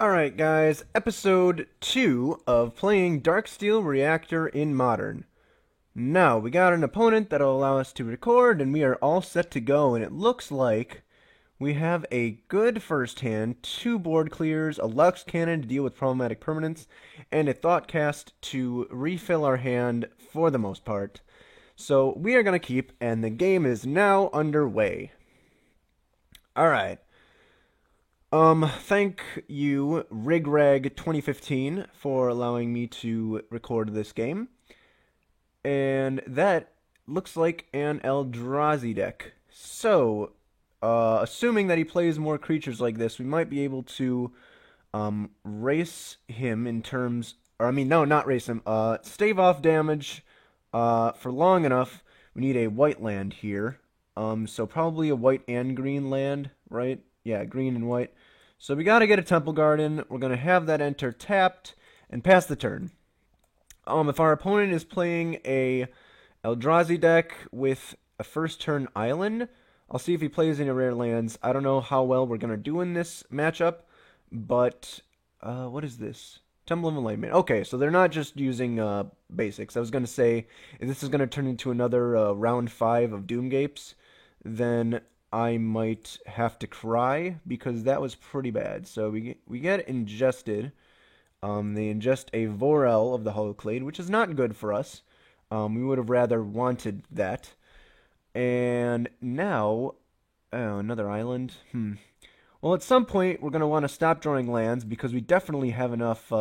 Alright guys, episode 2 of playing Darksteel Reactor in Modern. Now, we got an opponent that'll allow us to record, and we are all set to go, and it looks like we have a good first hand, 2 board clears, a Lux Cannon to deal with problematic permanents, and a Thoughtcast to refill our hand for the most part. So, we are going to keep, and the game is now underway. Alright. Thank you, RigRag2015, for allowing me to record this game. And that looks like an Eldrazi deck. So, assuming that he plays more creatures like this, we might be able to, race him in terms... Or, I mean, no, not race him. Stave off damage, for long enough. We need a white land here. So probably a white and green land, right? Yeah, green and white. So we gotta get a Temple Garden. We're gonna have that enter tapped and pass the turn. If our opponent is playing a Eldrazi deck with a first turn island, I'll see if he plays any rare lands. I don't know how well we're gonna do in this matchup, but what is this? Temple of Enlightenment. Okay, so they're not just using basics. I was gonna say if this is gonna turn into another round 5 of Doomgapes, then I might have to cry because that was pretty bad. So we get ingested. They ingest a Vorel of the Hollowclade, which is not good for us. We would have rather wanted that. And now, another island. Well, at some point we're gonna want to stop drawing lands because we definitely have enough.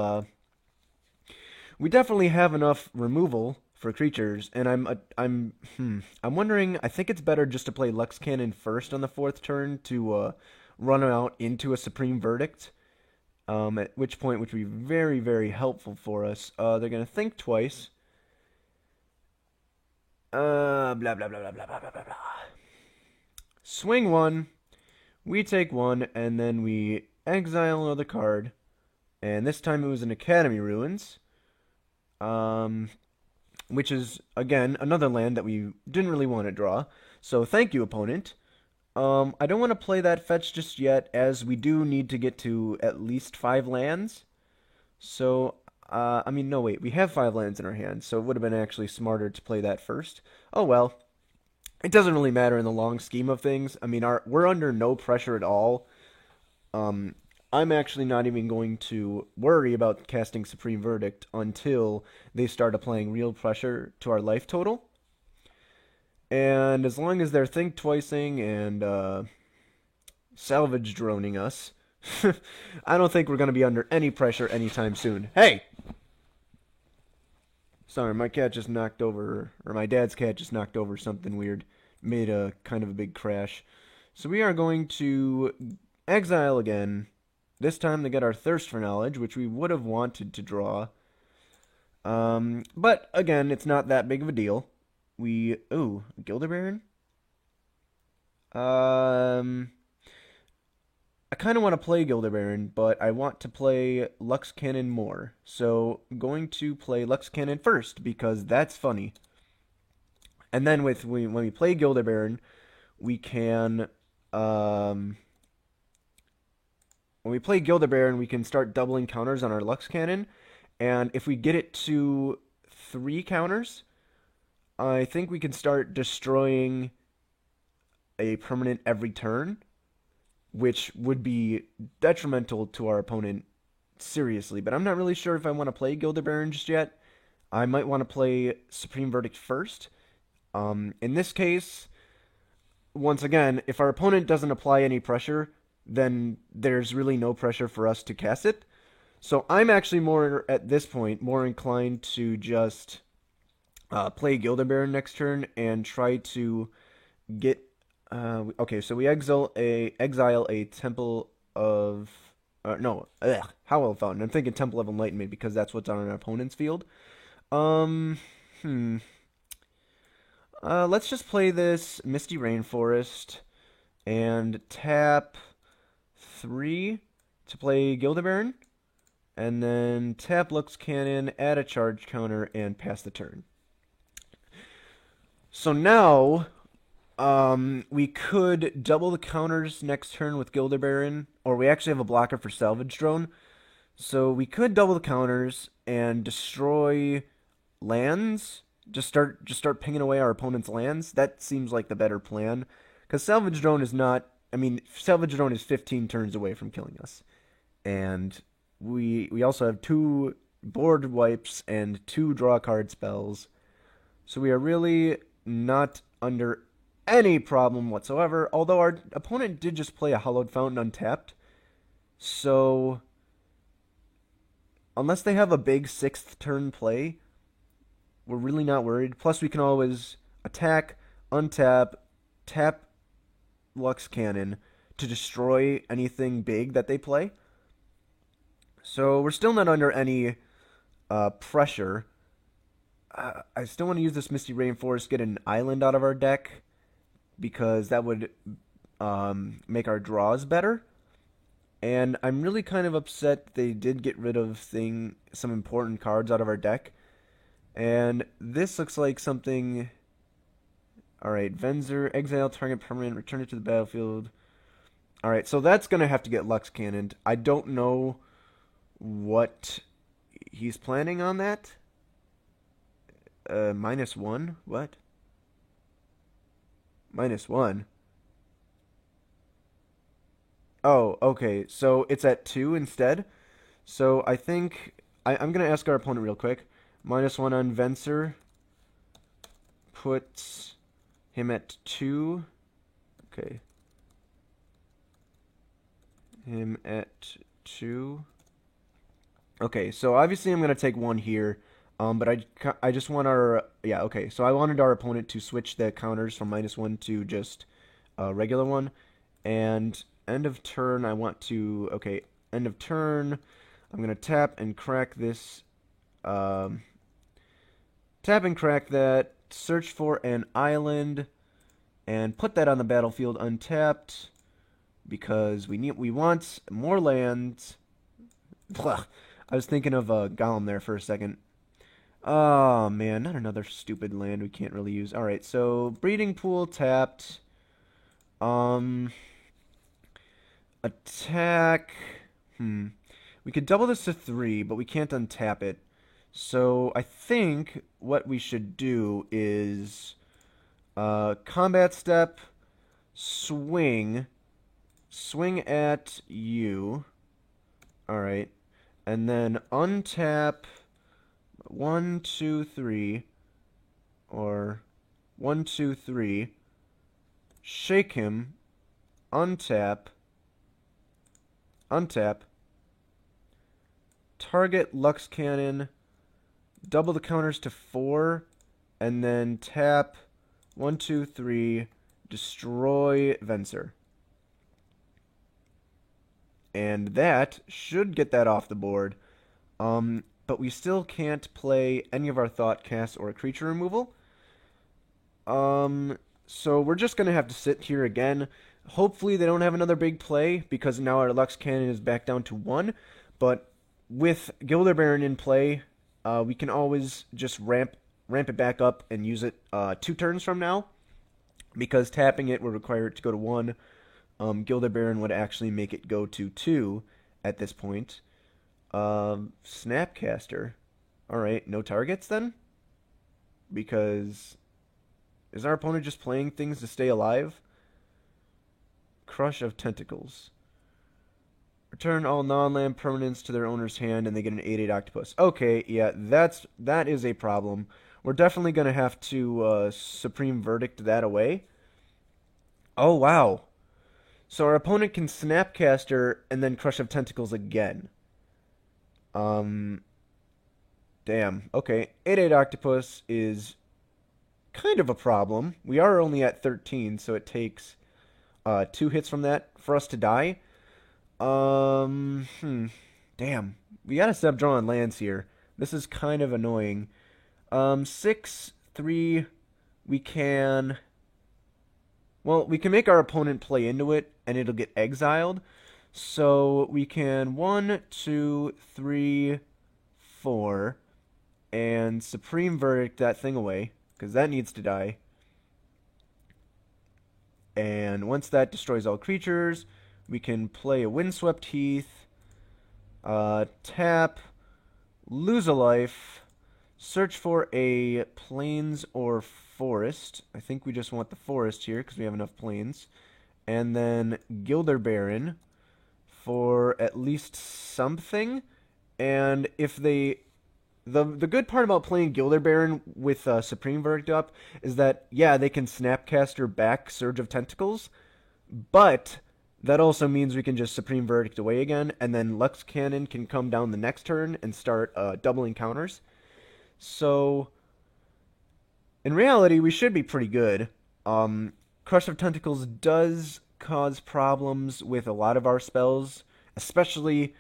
We definitely have enough removal for creatures, and I'm wondering. I think it's better just to play Lux Cannon first on the 4th turn to run out into a Supreme Verdict. At which point, which would be very, very helpful for us. They're gonna think twice. Blah blah blah blah blah blah blah blah. Swing 1. We take 1, and then we exile another card. And this time it was an Academy Ruins. Which is, again, another land that we didn't really want to draw. So thank you, opponent. I don't want to play that fetch just yet, as we do need to get to at least 5 lands. So, I mean, no, wait, we have 5 lands in our hand, so it would have been actually smarter to play that first. Oh well. It doesn't really matter in the long scheme of things. I mean, we're under no pressure at all. I'm actually not even going to worry about casting Supreme Verdict until they start applying real pressure to our life total. And as long as they're think twicing and salvage droning us, I don't think we're going to be under any pressure anytime soon. Hey! Sorry, my cat just knocked over, or my dad's cat just knocked over something weird. Made a kind of a big crash. So we are going to exile again. This time to get our Thirst for Knowledge, which we would have wanted to draw. But, again, it's not that big of a deal. Ooh, Gilder Baron? I kind of want to play Gilder Baron, but I want to play Lux Cannon more. So, I'm going to play Lux Cannon first, because that's funny. And then when we play Gilder Baron, we can... When we play Gilder Baron, we can start doubling counters on our Lux Cannon. And if we get it to 3 counters, I think we can start destroying a permanent every turn, which would be detrimental to our opponent seriously. But I'm not really sure if I want to play Gilder Baron just yet. I might want to play Supreme Verdict first. In this case, once again, if our opponent doesn't apply any pressure, then there's really no pressure for us to cast it. So I'm actually more, at this point, more inclined to just play Gilder Baron next turn and try to get... okay, so we exile a Temple of... Howell Fountain. I'm thinking Temple of Enlightenment because that's what's on our opponent's field. Let's just play this Misty Rainforest and tap 3 to play Gilder Baron, and then tap Lux Cannon, add a charge counter, and pass the turn. So now We could double the counters next turn with Gilder Baron, or we actually have a blocker for Salvage Drone. So we could double the counters and destroy lands. Just start pinging away our opponent's lands. That seems like the better plan. Because Salvage Drone is not. I mean, Salvage Drone is 15 turns away from killing us, and we also have two board wipes and two draw card spells. So we are really not under any problem whatsoever. Although our opponent did just play a Hallowed Fountain untapped, so unless they have a big sixth turn play, we're really not worried. Plus, we can always attack, untap, tap Lux Cannon to destroy anything big that they play. So we're still not under any pressure. I still want to use this Misty Rainforest, get an island out of our deck, because that would make our draws better. And I'm really kind of upset they did get rid of some important cards out of our deck. And this looks like something. Alright, Venser, exile target permanent, return it to the battlefield. Alright, so that's going to have to get Lux Cannoned. I don't know what he's planning on that. -1? What? -1? Oh, okay. So it's at 2 instead. So I think I'm gonna ask our opponent real quick. -1 on Venser puts him at 2. Okay. Him at 2. Okay, so obviously I'm gonna take 1 here. But I just want our yeah, okay. So I wanted our opponent to switch the counters from -1 to just a regular one. And end of turn I want to okay, end of turn I'm gonna tap and crack this tap and crack that, search for an island, and put that on the battlefield untapped because we want more lands. Blah. I was thinking of Golem there for a second. Oh man, not another stupid land we can't really use. Alright, so Breeding Pool tapped. Attack. We could double this to 3, but we can't untap it. So I think what we should do is combat step, swing at you. Alright. And then untap 1, 2, 3, or 1, 2, 3, shake him, untap, target Lux Cannon, double the counters to 4, and then tap 1, 2, 3, destroy Venser. And that should get that off the board. But we still can't play any of our Thought Cast or creature removal. So we're just going to have to sit here again. Hopefully they don't have another big play, because now our Lux Cannon is back down to 1. But with Gilder Baron in play, we can always just ramp it back up and use it 2 turns from now, because tapping it would require it to go to 1. Gilder Baron would actually make it go to 2 at this point. Snapcaster. Alright, no targets then? Because is our opponent just playing things to stay alive? Crush of Tentacles. Return all non-land permanents to their owner's hand and they get an 8/8 octopus. Okay, yeah, that is a problem. We're definitely going to have to Supreme Verdict that away. Oh, wow. So our opponent can Snapcaster and then Crush of Tentacles again. Damn. Okay, 8/8 octopus is kind of a problem. We are only at 13, so it takes 2 hits from that for us to die. Damn. We gotta stop drawing lands here. This is kind of annoying. 6, 3, we can... Well, we can make our opponent play into it, and it'll get exiled. So we can 1, 2, 3, 4, and Supreme Verdict that thing away, because that needs to die. And once that destroys all creatures, we can play a Windswept Heath, tap, lose a life, search for a plains or forest. I think we just want the forest here because we have enough plains. And then Gilder Baron for at least something. And if they... The good part about playing Gilder Baron with Supreme Verdict up is that, yeah, they can Snapcaster back Surge of Tentacles, but that also means we can just Supreme Verdict away again, and then Lux Cannon can come down the next turn and start doubling counters. So, in reality, we should be pretty good. Crush of Tentacles does cause problems with a lot of our spells, especially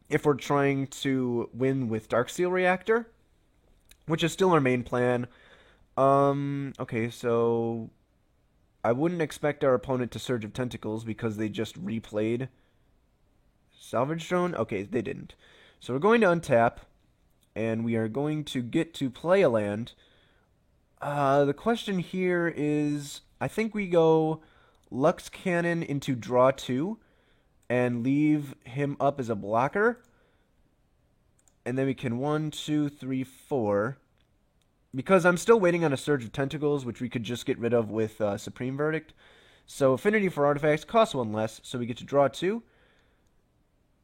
if we're trying to win with Darksteel Reactor, which is still our main plan. Okay, so I wouldn't expect our opponent to Surge of Tentacles because they just replayed Salvage Drone. Okay, they didn't. So we're going to untap, and we are going to get to play a land. The question here is, I think we go Lux Cannon into draw 2, and leave him up as a blocker. And then we can 1, 2, 3, 4. Because I'm still waiting on a Surge of Tentacles, which we could just get rid of with Supreme Verdict. So Affinity for Artifacts costs 1 less, so we get to draw 2.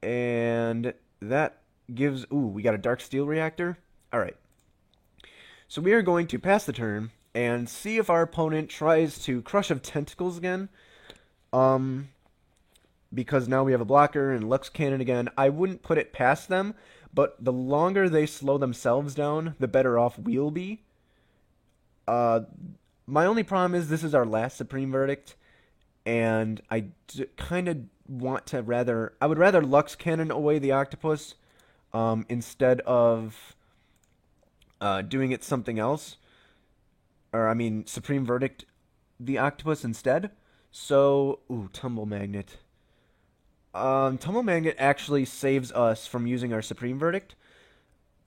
And that gives... Ooh, we got a Darksteel Reactor. Alright. So we are going to pass the turn and see if our opponent tries to Crush of Tentacles again. Because now we have a blocker and Lux Cannon again. I wouldn't put it past them, but the longer they slow themselves down, the better off we'll be. My only problem is this is our last Supreme Verdict, and I kind of want to rather... I would rather Lux Cannon away the Octopus instead of doing it something else. Or, I mean, Supreme Verdict the Octopus instead. So, ooh, Tumble Magnet. Tumble Magnet actually saves us from using our Supreme Verdict.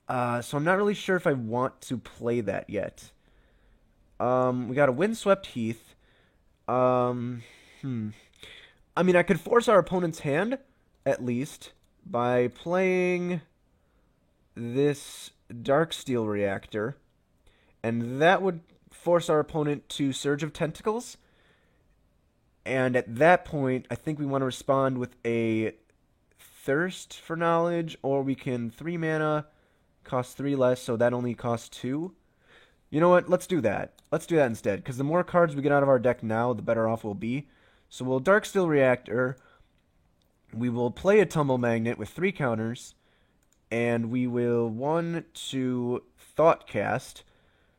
So I'm not really sure if I want to play that yet. We got a Windswept Heath. I mean, I could force our opponent's hand, at least, by playing this Darksteel Reactor. And that would force our opponent to Surge of Tentacles. And at that point, I think we want to respond with a Thirst for Knowledge, or we can 3 mana, cost 3 less, so that only costs 2. You know what? Let's do that. Let's do that instead, because the more cards we get out of our deck now, the better off we'll be. So we'll Darksteel Reactor, we will play a Tumble Magnet with 3 counters, and we will 1 to Thoughtcast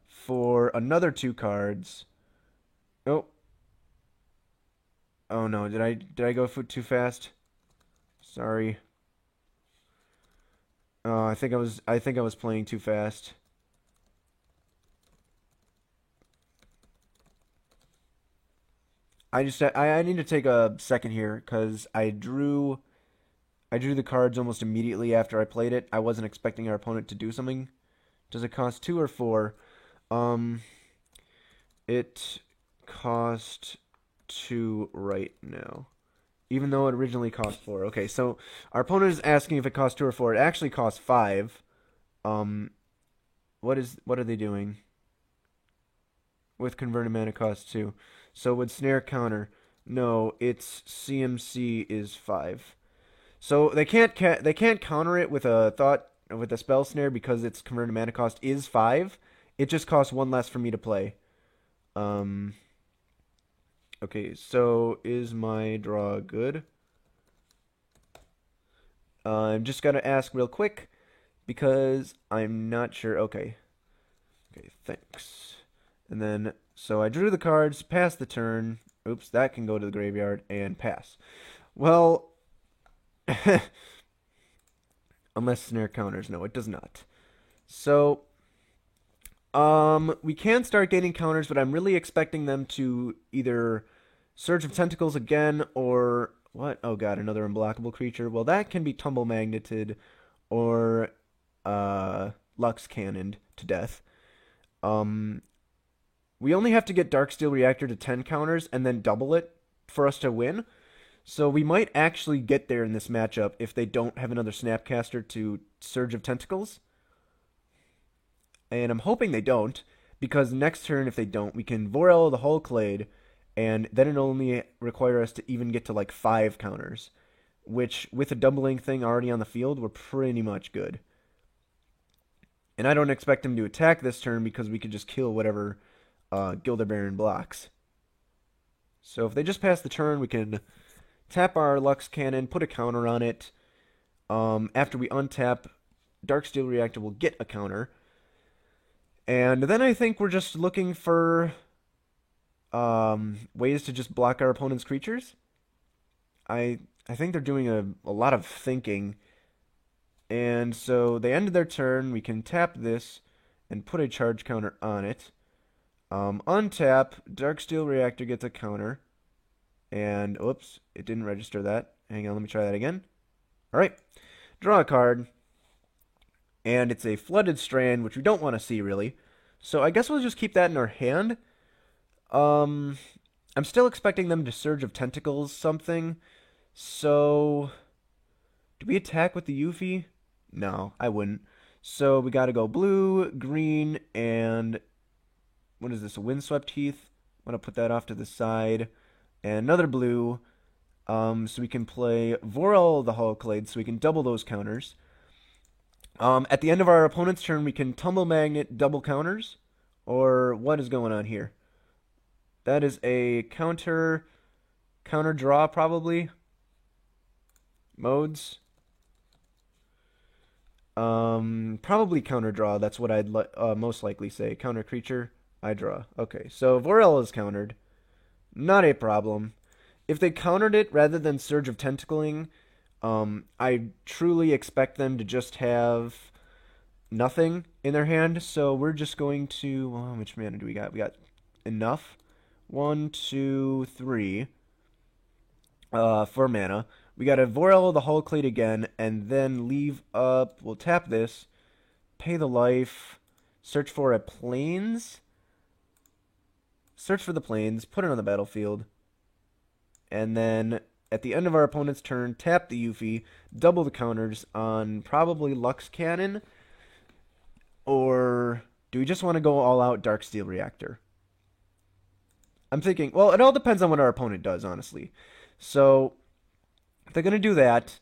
for another 2 cards. Oh. Oh no, did I go too fast? Sorry. I think I was playing too fast. I need to take a second here cuz I drew the cards almost immediately after I played it. I wasn't expecting our opponent to do something. Does it cost 2 or 4? It cost 2 right now, even though it originally cost 4. Okay, so our opponent is asking if it costs 2 or 4. It actually costs 5. What are they doing? With converted mana cost 2. So would snare counter? No, its CMC is 5. So they can't counter it with a spell snare because its converted mana cost is 5. It just costs 1 less for me to play. Okay, so is my draw good? I'm just gonna ask real quick because I'm not sure. Okay. Okay, thanks. And then, so I drew the cards, passed the turn. Oops, that can go to the graveyard and pass. Well, unless snare counters. No, it does not. So, we can start gaining counters, but I'm really expecting them to either Surge of Tentacles again, or what? Oh god, another unblockable creature. Well, that can be Tumble Magneted, or Lux Cannoned to death. we only have to get Darksteel Reactor to 10 counters and then double it for us to win. So we might actually get there in this matchup if they don't have another Snapcaster to Surge of Tentacles. And I'm hoping they don't, because next turn, if they don't, we can Vorel the Hull Clade, and then it'll only require us to even get to like 5 counters, which, with a doubling thing already on the field, we're pretty much good. And I don't expect him to attack this turn because we could just kill whatever Gilder Baron blocks. So if they just pass the turn, we can tap our Lux Cannon, put a counter on it. After we untap, Darksteel Reactor will get a counter. And then I think we're just looking for ways to just block our opponent's creatures. I think they're doing a lot of thinking. And so they ended their turn. We can tap this and put a charge counter on it. Untap, Darksteel Reactor gets a counter. And, oops, it didn't register that. Hang on, let me try that again. Alright, draw a card. And it's a Flooded Strand, which we don't want to see, really. So I guess we'll just keep that in our hand. I'm still expecting them to Surge of Tentacles something. So, do we attack with the Yuffie? No, I wouldn't. So we gotta go blue, green, and what is this, a Windswept Heath? I'm gonna put that off to the side. And another blue, so we can play Vorel the Hull Clade, so we can double those counters. At the end of our opponent's turn, we can Tumble Magnet double counters, or what is going on here? That is a counter draw, probably. Modes. Probably counter draw. That's what I'd most likely say. Counter creature, I draw. Okay, so Vorel is countered. Not a problem. If they countered it rather than Surge of Tentacling, I truly expect them to just have nothing in their hand. So we're just going to... Well, how much mana do we got? We got enough. 1, 2, 3 for mana. We got to Vorel the Hull Clade again, and then leave up... We'll tap this, pay the life, search for a Plains. Search for the Plains, put it on the battlefield, and then at the end of our opponent's turn, tap the Yuffie, double the counters on probably Lux Cannon, or do we just want to go all out Darksteel Reactor? I'm thinking, well, it all depends on what our opponent does, honestly. So, if they're going to do that,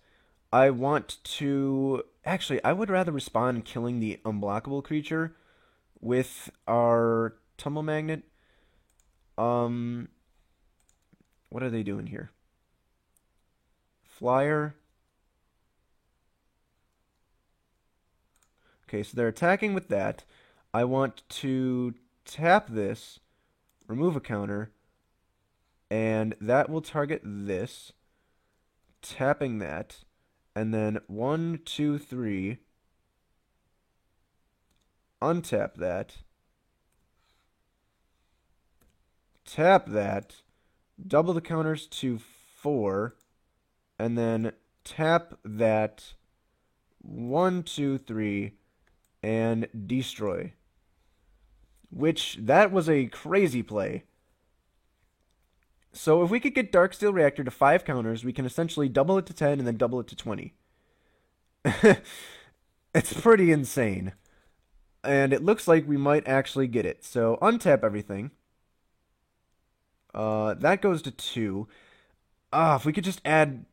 I want to... Actually, I would rather respond killing the unblockable creature with our Tumble Magnet. What are they doing here? Flyer. Okay, so they're attacking with that. I want to tap this, remove a counter, and that will target this. Tapping that, and then 1, 2, 3. Untap that. Tap that. Double the counters to 4. And then tap that 1, 2, 3 and destroy. Which, that was a crazy play. So if we could get Darksteel Reactor to 5 counters, we can essentially double it to 10 and then double it to 20. It's pretty insane. And it looks like we might actually get it. So untap everything. That goes to 2. If we could just add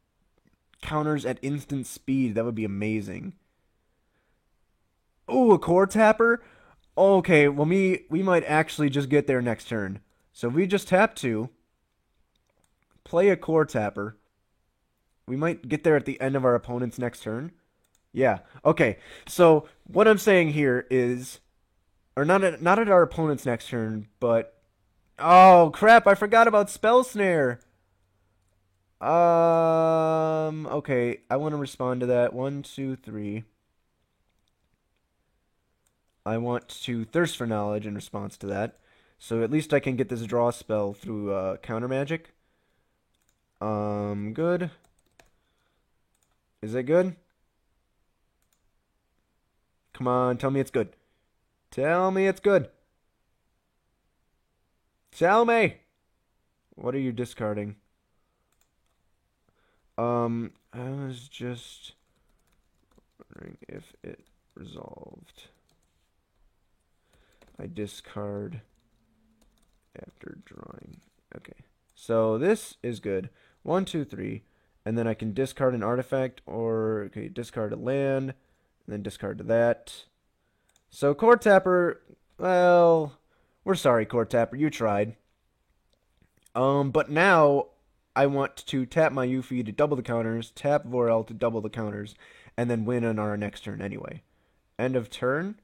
counters at instant speed, that would be amazing. Ooh, a Core Tapper? Okay, well, we might actually just get there next turn. So if we just tap 2, play a Core Tapper, we might get there at the end of our opponent's next turn. Yeah, okay. So what I'm saying here is, or not at our opponent's next turn, but... Oh, crap, I forgot about Spell Snare. Okay, I want to respond to that. 1, 2, 3. I want to Thirst for Knowledge in response to that. So at least I can get this draw spell through Counter Magic. Good. Is it good? Come on, tell me it's good. Tell me it's good. Tell me! What are you discarding? I was just wondering if it resolved. I discard after drawing. Okay. So this is good. 1, 2, 3. And then I can discard an artifact or okay, discard a land, and then discard that. So Core Tapper, well, we're sorry, Core Tapper, you tried. But now I want to tap my Yuffie to double the counters, tap Vorel to double the counters, and then win on our next turn anyway. End of turn?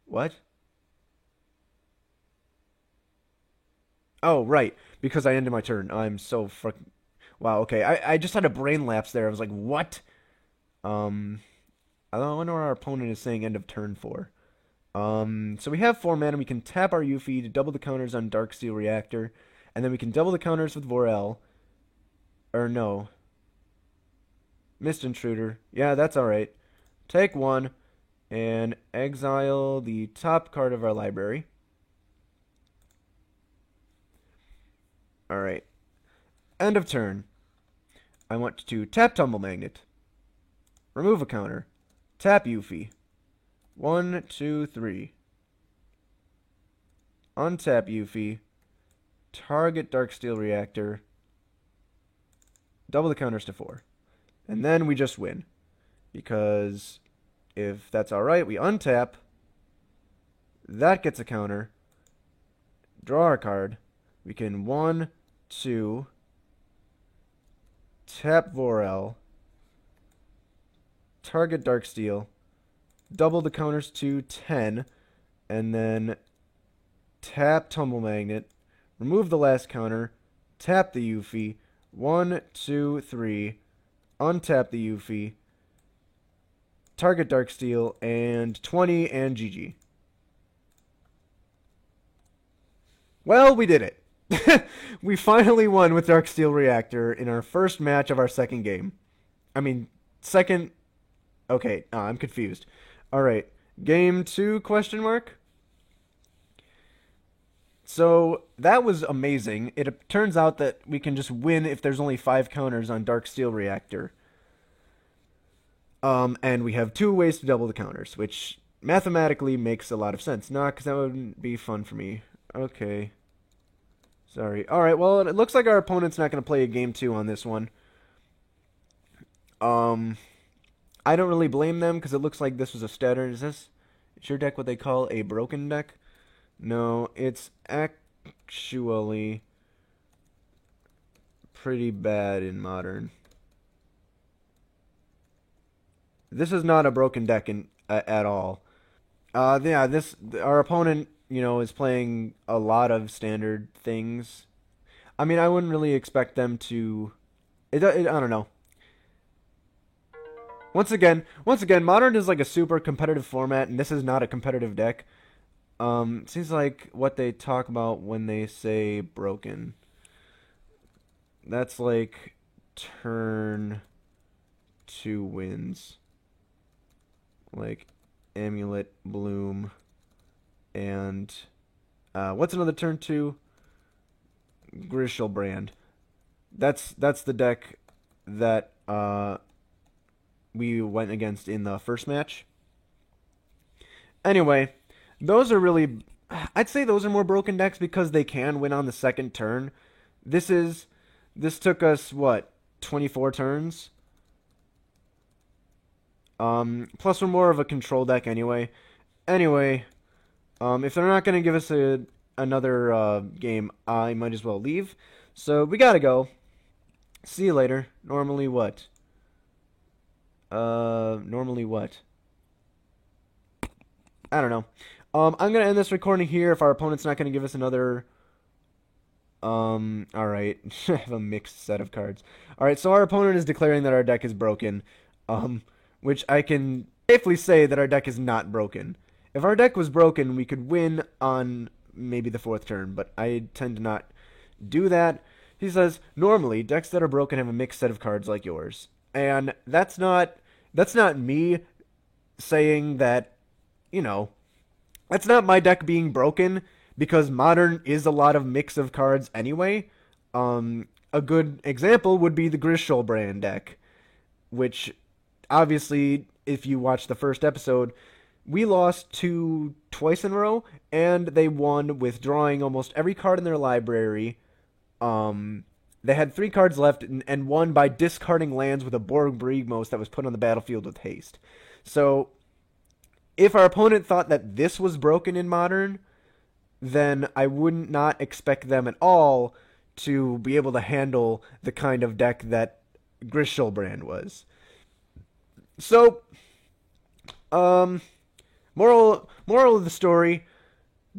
What? Oh, right. Because I ended my turn. I'm so fucking... Wow, okay. I just had a brain lapse there. I was like, what? Um, I don't wonder what our opponent is saying end of turn for. So we have 4 mana. We can tap our Yuffie to double the counters on Darksteel Reactor. And then we can double the counters with Vorel. Or no. Mist Intruder. Yeah, that's alright. Take 1 and exile the top card of our library. Alright. End of turn. I want to tap Tumble Magnet. Remove a counter. Tap Yuffie. 1, 2, 3. Untap Yuffie. Target Darksteel Reactor. Double the counters to 4. And then we just win. Because if that's alright, we untap. That gets a counter. Draw our card. We can 1, 2. Tap Vorel. Target Darksteel. Double the counters to 10. And then tap Tumble Magnet. Remove the last counter. Tap the Yuffie. 1, 2, 3. Untap the Yuffie. Target Darksteel. And 20 and GG. Well, we did it. We finally won with Darksteel Reactor in our first match of our second game. I mean, second... Okay, I'm confused. Alright, game 2, question mark? So, that was amazing. It turns out that we can just win if there's only 5 counters on Darksteel Reactor. And we have 2 ways to double the counters, which mathematically makes a lot of sense. Nah, because that wouldn't be fun for me. Okay. Sorry. Alright, well, it looks like our opponent's not going to play a game 2 on this one. I don't really blame them, because it looks like this was a stutter. Is your deck what they call a broken deck? No, it's actually pretty bad in Modern. This is not a broken deck at all. Yeah, our opponent, is playing a lot of standard things. I mean, I wouldn't really expect them to. I don't know. Once again, Modern is like a super competitive format, and this is not a competitive deck. Seems like what they talk about when they say broken. That's like turn 2 wins. Like Amulet, Bloom, and what's another turn 2? Griselbrand. That's the deck that we went against in the first match. Anyway, those are really... I'd say those are more broken decks because they can win on the second turn. This took us, what, 24 turns? Plus we're more of a control deck anyway. Anyway, if they're not going to give us another game, I might as well leave. So we gotta go. See you later. Normally what? Normally what? I don't know. I'm gonna end this recording here if our opponent's not gonna give us another... alright. I have a mixed set of cards. Alright, so our opponent is declaring that our deck is broken. Which I can safely say that our deck is not broken. If our deck was broken, we could win on maybe the 4th turn, but I tend to not do that. He says, normally, decks that are broken have a mixed set of cards like yours. And that's not me saying that, That's not my deck being broken, because Modern is a lot of mix of cards anyway. A good example would be the Grishol deck, which obviously, if you watch the first episode, we lost to twice in a row, and they won withdrawing almost every card in their library. They had 3 cards left and won by discarding lands with a Borg that was put on the battlefield with haste. So, if our opponent thought that this was broken in Modern, then I would not expect them at all to be able to handle the kind of deck that Grishol was. So, um, moral of the story: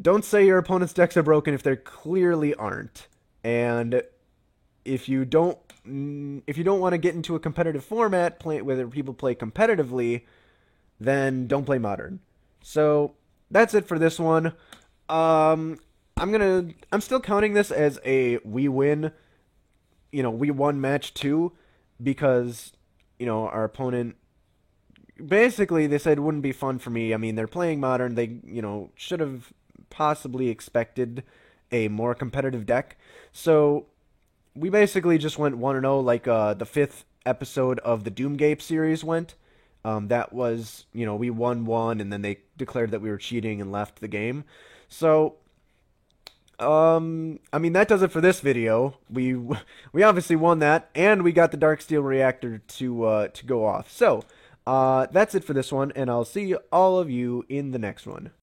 don't say your opponent's decks are broken if they clearly aren't. And if you don't want to get into a competitive format, whether people play competitively, then don't play Modern. So that's it for this one. I'm still counting this as a we win. We won match 2 because our opponent, basically, they said it wouldn't be fun for me. I mean, they're playing Modern. They, should have possibly expected a more competitive deck. So we basically just went 1-0 like the 5th episode of the Doomgape series went. That was, we won 1, and then they declared that we were cheating and left the game. So, I mean, that does it for this video. We obviously won that, and we got the Darksteel Reactor to go off. So, that's it for this one, and I'll see all of you in the next one.